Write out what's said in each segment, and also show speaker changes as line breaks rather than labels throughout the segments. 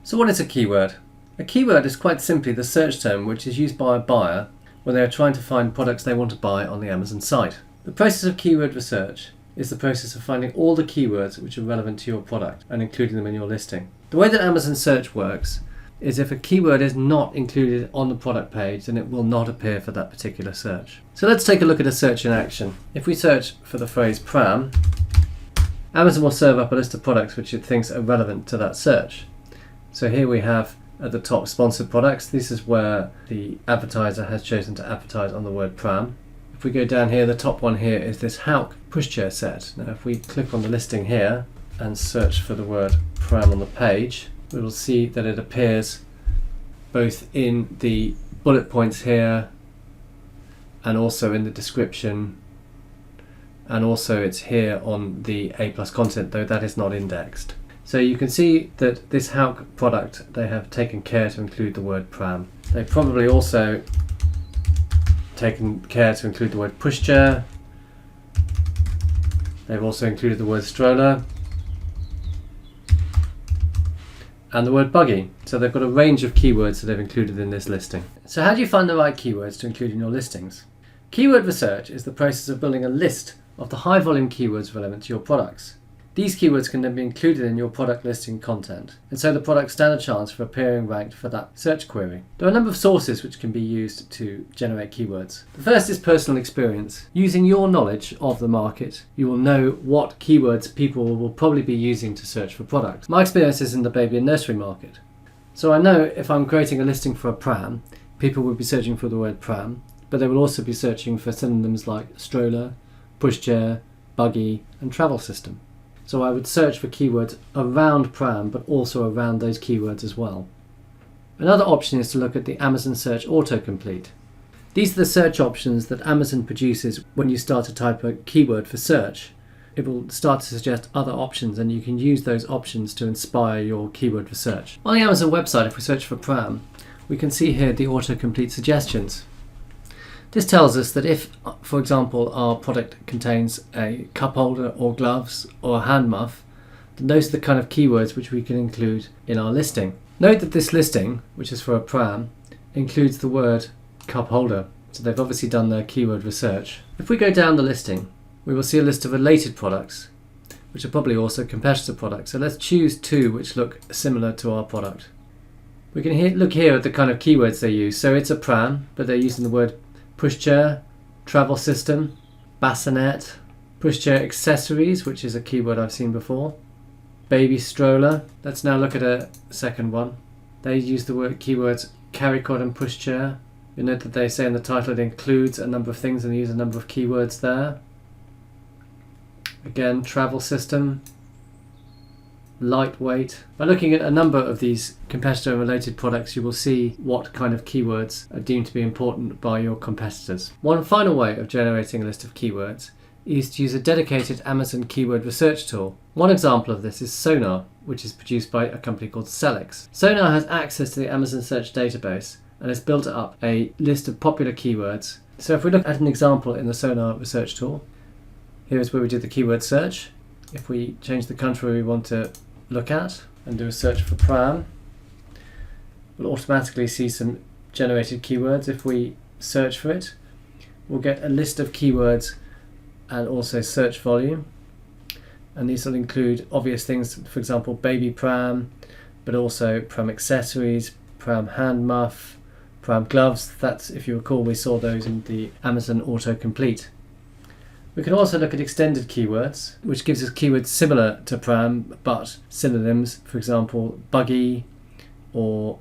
So what is a keyword? A keyword is quite simply the search term which is used by a buyer when they are trying to find products they want to buy on the Amazon site. The process of keyword research is the process of finding all the keywords which are relevant to your product and including them in your listing. The way that Amazon search works is if a keyword is not included on the product page, then it will not appear for that particular search. So let's take a look at a search in action. If we search for the phrase pram, Amazon will serve up a list of products which it thinks are relevant to that search. So here we have at the top sponsored products. This is where the advertiser has chosen to advertise on the word pram. If we go down here, the top one here is this 𝒖𝗛𝗘 pushchair set. Now if we click on the listing here and search for the word pram on the page, we will see that it appears both in the bullet points here and also in the description, and also it's here on the A+ content, though that is not indexed. So you can see that this 𝒖𝗛𝗘 product, they have taken care to include the word pram. They've probably also taken care to include the word pushchair. They've also included the word stroller and the word buggy. So they've got a range of keywords that they've included in this listing. So how do you find the right keywords to include in your listings? Keyword research is the process of building a list of the high volume keywords relevant to your products. These keywords can then be included in your product listing content, and so the products stand a chance for appearing ranked for that search query. There are a number of sources which can be used to generate keywords. The first is personal experience. Using your knowledge of the market, you will know what keywords people will probably be using to search for products. My experience is in the baby and nursery market. So I know if I'm creating a listing for a pram, people will be searching for the word pram, but they will also be searching for synonyms like stroller, pushchair, buggy, and travel system. So I would search for keywords around pram, but also around those keywords as well. Another option is to look at the Amazon Search Autocomplete. These are the search options that Amazon produces when you start to type a keyword for search. It will start to suggest other options, and you can use those options to inspire your keyword research. On the Amazon website, if we search for pram, we can see here the autocomplete suggestions. This tells us that if, for example, our product contains a cup holder or gloves or a hand muff, then those are the kind of keywords which we can include in our listing. Note that this listing, which is for a pram, includes the word cup holder, so they've obviously done their keyword research. If we go down the listing, we will see a list of related products, which are probably also competitor products. So let's choose two which look similar to our product. We can look here at the kind of keywords they use. So it's a pram, but they're using the word pushchair, travel system, bassinet, pushchair accessories, which is a keyword I've seen before, baby stroller. Let's now look at a second one. They use the keywords carry cot and pushchair. You note that they say in the title it includes a number of things, and they use a number of keywords there. Again, travel system, lightweight. By looking at a number of these competitor and related products, you will see what kind of keywords are deemed to be important by your competitors. One final way of generating a list of keywords is to use a dedicated Amazon keyword research tool. One example of this is Sonar, which is produced by a company called 𝒂𝒐𝒄𝒄. Sonar has access to the Amazon search database and has built up a list of popular keywords. So if we look at an example in the Sonar research tool, here is where we do the keyword search. If we change the country we want to look at and do a search for pram, we'll automatically see some generated keywords. If we search for it, we'll get a list of keywords and also search volume, and these will include obvious things, for example baby pram, but also pram accessories, pram hand muff, pram gloves. That's, if you recall, we saw those in the Amazon autocomplete. We can also look at extended keywords, which gives us keywords similar to pram but synonyms, for example buggy or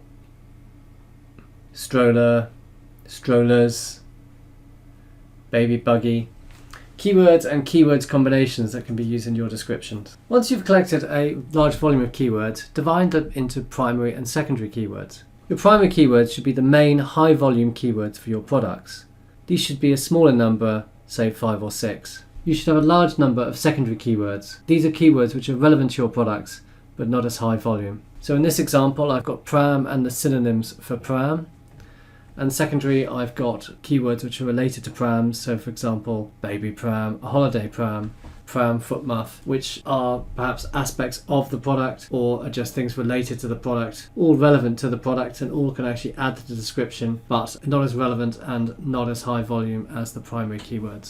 stroller, strollers, baby buggy. Keywords and keywords combinations that can be used in your descriptions. Once you've collected a large volume of keywords, divide them into primary and secondary keywords. Your primary keywords should be the main high volume keywords for your products. These should be a smaller number, say 5 or 6. You should have a large number of secondary keywords. These are keywords which are relevant to your products, but not as high volume. So in this example, I've got pram and the synonyms for pram. And secondary, I've got keywords which are related to prams. So for example, baby pram, a holiday pram, pram, foot muff, which are perhaps aspects of the product or are just things related to the product, all relevant to the product and all can actually add to the description, but not as relevant and not as high volume as the primary keywords.